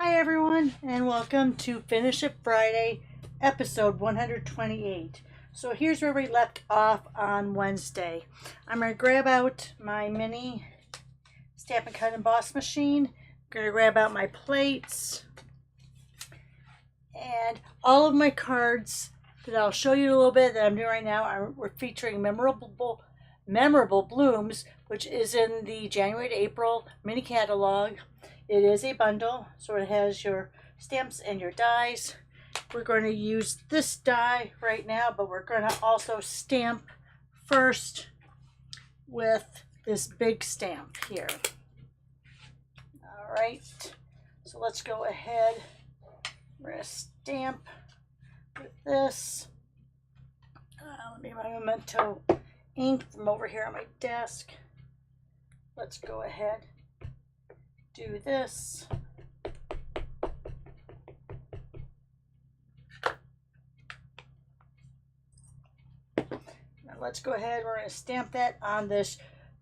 Hi everyone, and welcome to Finish It Friday, episode 128. So here's where we left off on Wednesday. I'm going to grab out my mini Stamp and Cut Emboss machine. I'm going to grab out my plates and all of my cards that I'll show you a little bit that I'm doing right now. We're featuring Memorable Blooms, which is in the January to April mini catalog. It is a bundle, so it has your stamps and your dies. We're going to use this die right now, but we're going to also stamp first with this big stamp here. All right, so let's go ahead. We're going to stamp with this. Let me get my Memento ink from over here on my desk. Let's go ahead. Do this. Now let's go ahead. We're going to stamp that on this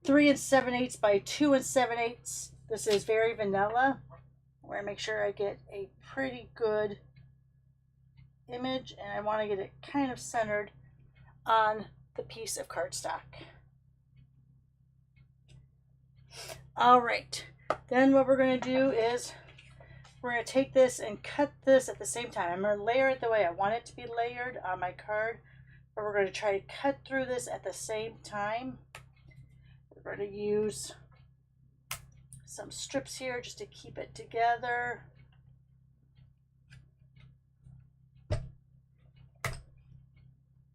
3 7/8 by 2 7/8. This is very vanilla. We're going to make sure I get a pretty good image, and I want to get it kind of centered on the piece of cardstock. All right. Then what we're going to do is we're going to take this and cut this at the same time. I'm going to layer it the way I want it to be layered on my card, but we're going to try to cut through this at the same time. We're going to use some strips here just to keep it together.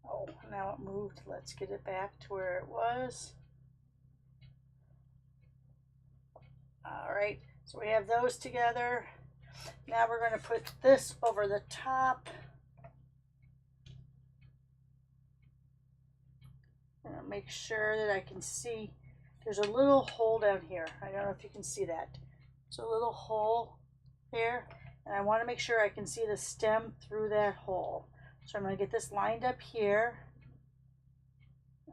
Oh, now it moved. Let's get it back to where it was. All right, so we have those together. Now we're going to put this over the top. I'm going to make sure that I can see. There's a little hole down here. I don't know if you can see that. There's a little hole there, and I want to make sure I can see the stem through that hole. So I'm going to get this lined up here.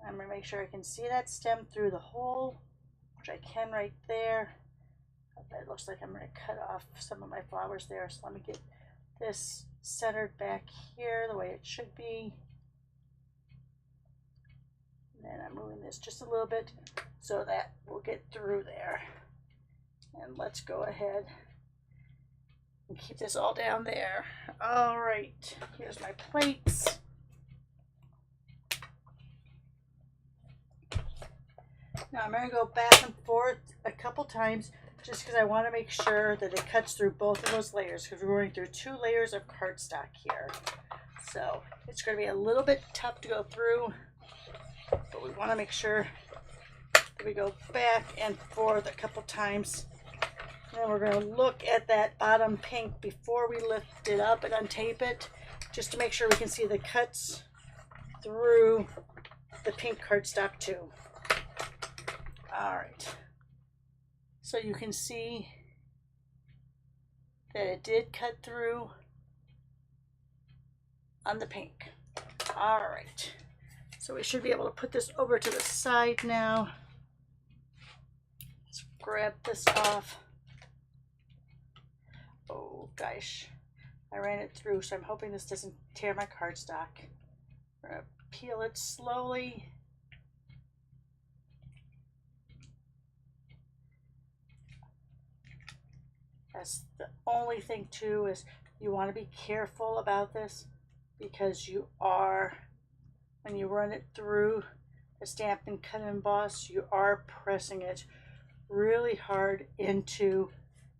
I'm going to make sure I can see that stem through the hole, which I can right there. It looks like I'm going to cut off some of my flowers there, so let me get this centered back here the way it should be. And then I'm moving this just a little bit so that we'll get through there. And let's go ahead and keep this all down there. All right, here's my plates. Now I'm going to go back and forth a couple times just because I want to make sure that it cuts through both of those layers, because we're going through 2 layers of cardstock here. So it's going to be a little bit tough to go through, but we want to make sure that we go back and forth a couple times. And then we're going to look at that bottom pink before we lift it up and untape it, just to make sure we can see the cuts through the pink cardstock too. All right. So you can see that it did cut through on the pink. All right. So we should be able to put this over to the side now. Let's grab this off. Oh gosh, I ran it through, so I'm hoping this doesn't tear my cardstock. I'm going to peel it slowly. That's the only thing too, is you want to be careful about this, because you are, when you run it through the Stamp and Cut and Emboss, you are pressing it really hard into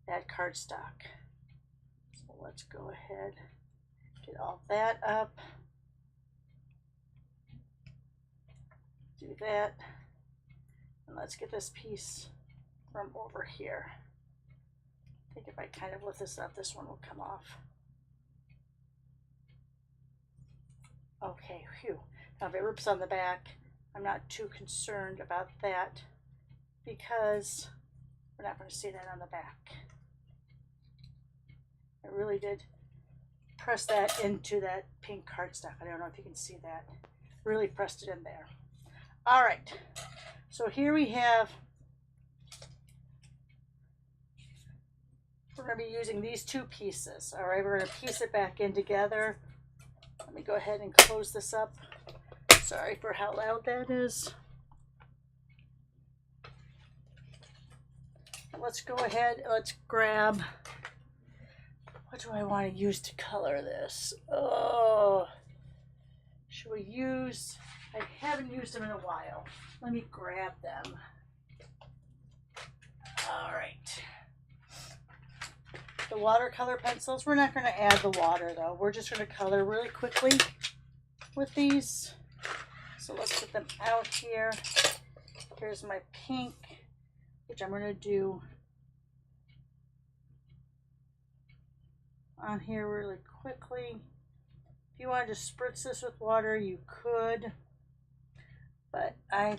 that cardstock. So let's go ahead, get all that up, do that, and let's get this piece from over here. I think if I kind of lift this up, this one will come off. Okay, phew. Now if it rips on the back, I'm not too concerned about that, because we're not going to see that on the back. I really did press that into that pink cardstock. I don't know if you can see that. Really pressed it in there. All right, so here we have we're going to be using these two pieces. All right, we're going to piece it back in together. Let me go ahead and close this up. Sorry for how loud that is. Let's go ahead, let's grab, what do I want to use to color this? Oh, should we use, I haven't used them in a while. Let me grab them. All right. The watercolor pencils, we're not going to add the water though. We're just going to color really quickly with these. So let's get them out here. Here's my pink, which I'm going to do on here really quickly. If you want to just spritz this with water, you could, but I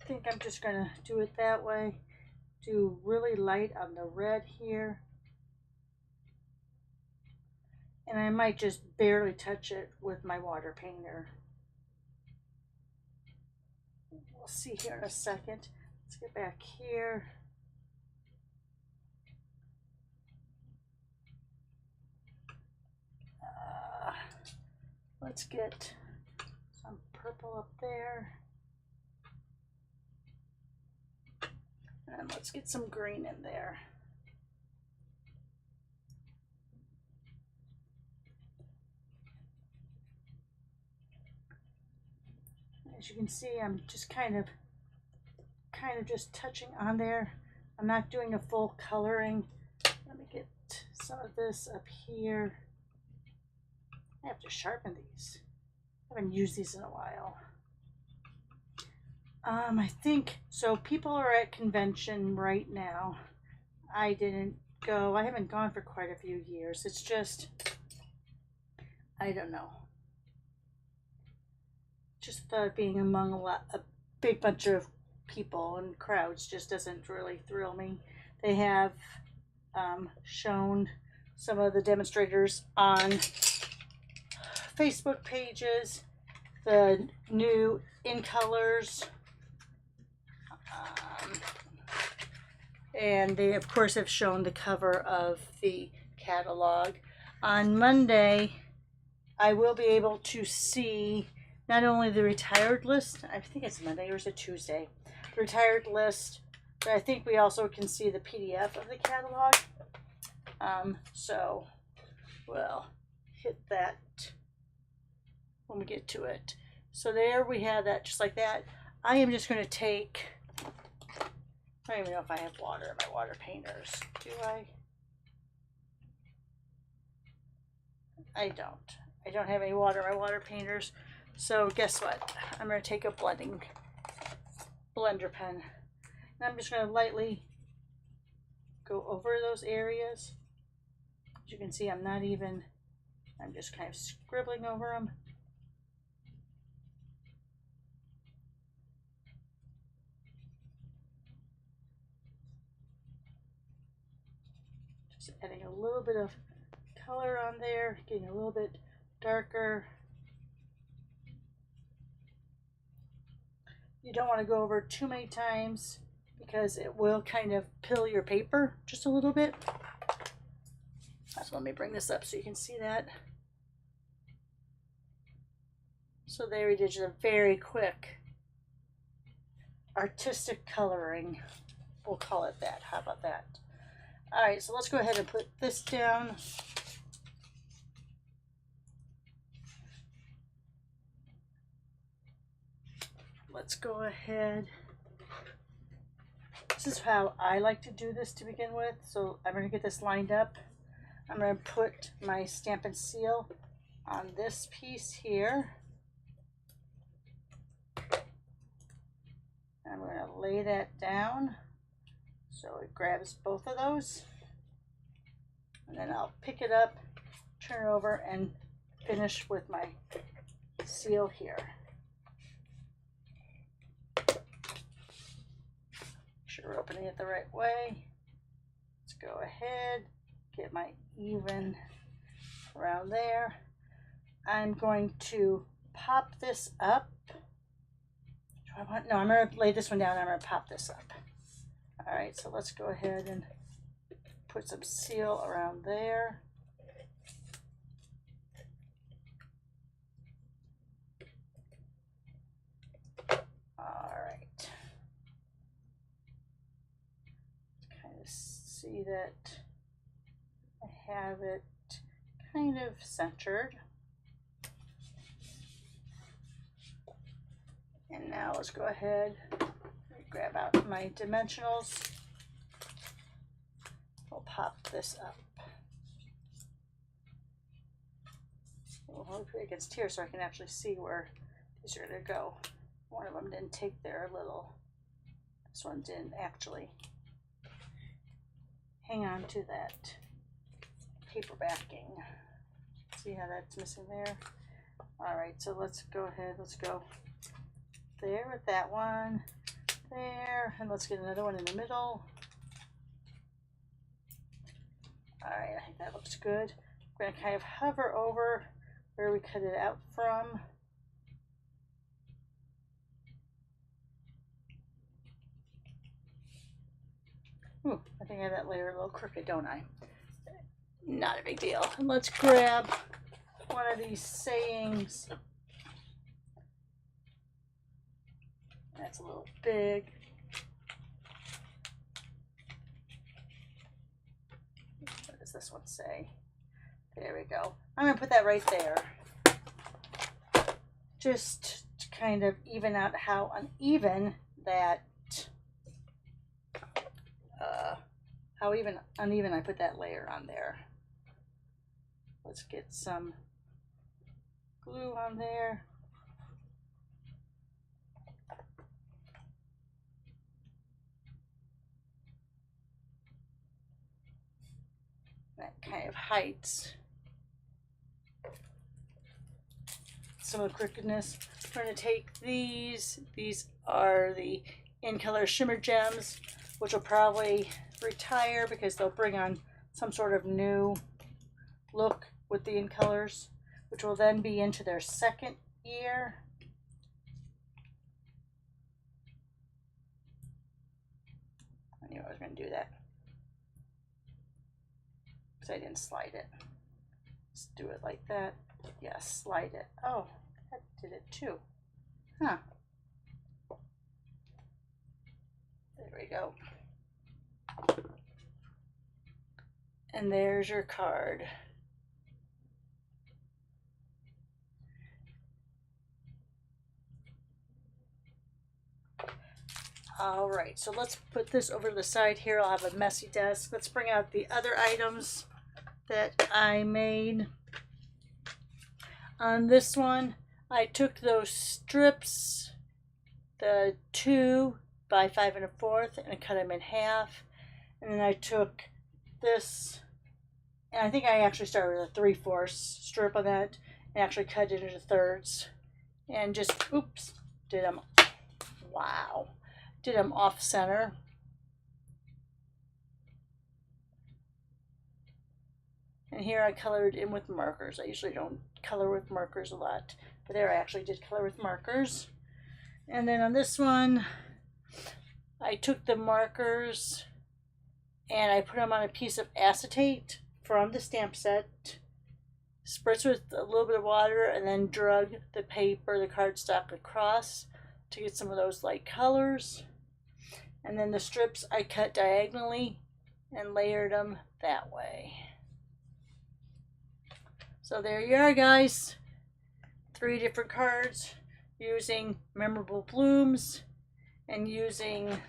think I'm just going to do it that way. Do really light on the red here. And I might just barely touch it with my water painter. We'll see here in a second. Let's get back here. Let's get some purple up there. And let's get some green in there. As you can see, I'm just kind of just touching on there. I'm not doing a full coloring. Let me get some of this up here. I have to sharpen these. I haven't used these in a while. I think, so people are at convention right now. I didn't go, I haven't gone for quite a few years. It's just, I don't know. Just being among a big bunch of people and crowds just doesn't really thrill me. They have shown some of the demonstrators on Facebook pages, the new In Colors, and they of course have shown the cover of the catalog. On Monday, I will be able to see not only the retired list, I think it's Monday or is it Tuesday, the retired list, but I think we also can see the PDF of the catalog. So we'll hit that when we get to it. So there we have that, just like that. I am just going to take, I don't even know if I have water in my water painters. Do I? I don't. I don't have any water in my water painters. So guess what? I'm going to take a blender pen. And I'm just going to lightly go over those areas. As you can see, I'm just kind of scribbling over them. Just adding a little bit of color on there, getting a little bit darker. You don't want to go over too many times because it will kind of pill your paper just a little bit. So let me bring this up so you can see that. So there we did just a very quick artistic coloring. We'll call it that. How about that? All right, so let's go ahead and put this down. Let's go ahead. This is how I like to do this to begin with. So I'm going to get this lined up. I'm going to put my Stampin' Seal on this piece here. I'm going to lay that down so it grabs both of those. And then I'll pick it up, turn it over, and finish with my seal here. We're opening it the right way. Let's go ahead, get my even around there. I'm going to pop this up. No, I'm going to lay this one down. I'm going to pop this up. All right, so let's go ahead and put some seal around there. Alright. Kind of see that I have it kind of centered. And now let's go ahead and grab out my dimensionals. We'll pop this up. We'll put it against here so I can actually see where these are going to go. One of them didn't take their little, this one didn't actually hang on to that paper backing. See how that's missing there? Alright, so let's go ahead, let's go there with that one, there, and let's get another one in the middle. Alright, I think that looks good. We're going to kind of hover over where we cut it out from. Ooh, I think I have that layer a little crooked, don't I? Not a big deal. And let's grab one of these sayings. That's a little big. What does this one say? There we go. I'm going to put that right there. Just to kind of even out how uneven that, how uneven I put that layer on there. Let's get some glue on there. That kind of hides some of the crookedness. We're going to take these are the In Color Shimmer Gems, which will probably retire because they'll bring on some sort of new look with the In Colors, which will then be into their second year. I knew I was going to do that because I didn't slide it. Let's do it like that. Yes, slide it. Oh, that did it too. Huh. There we go. And there's your card. All right, so let's put this over to the side here. I'll have a messy desk. Let's bring out the other items that I made. On this one, I took those strips, the 2 by 5 1/4, and I cut them in half. And then I took this, and I think I actually started with a 3/4 strip on that, and actually cut it into thirds, and just, oops, did them, wow, did them off center. And here I colored in with markers. I usually don't color with markers a lot, but there I actually did color with markers. And then on this one, I took the markers and I put them on a piece of acetate from the stamp set, spritzed with a little bit of water, and then drug the paper, the cardstock across to get some of those light colors. And then the strips I cut diagonally and layered them that way. So there you are, guys. 3 different cards using Memorable Blooms and using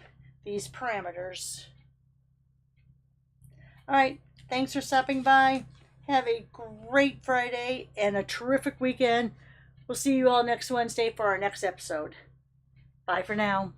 these parameters. Alright, thanks for stopping by. Have a great Friday and a terrific weekend. We'll see you all next Wednesday for our next episode. Bye for now.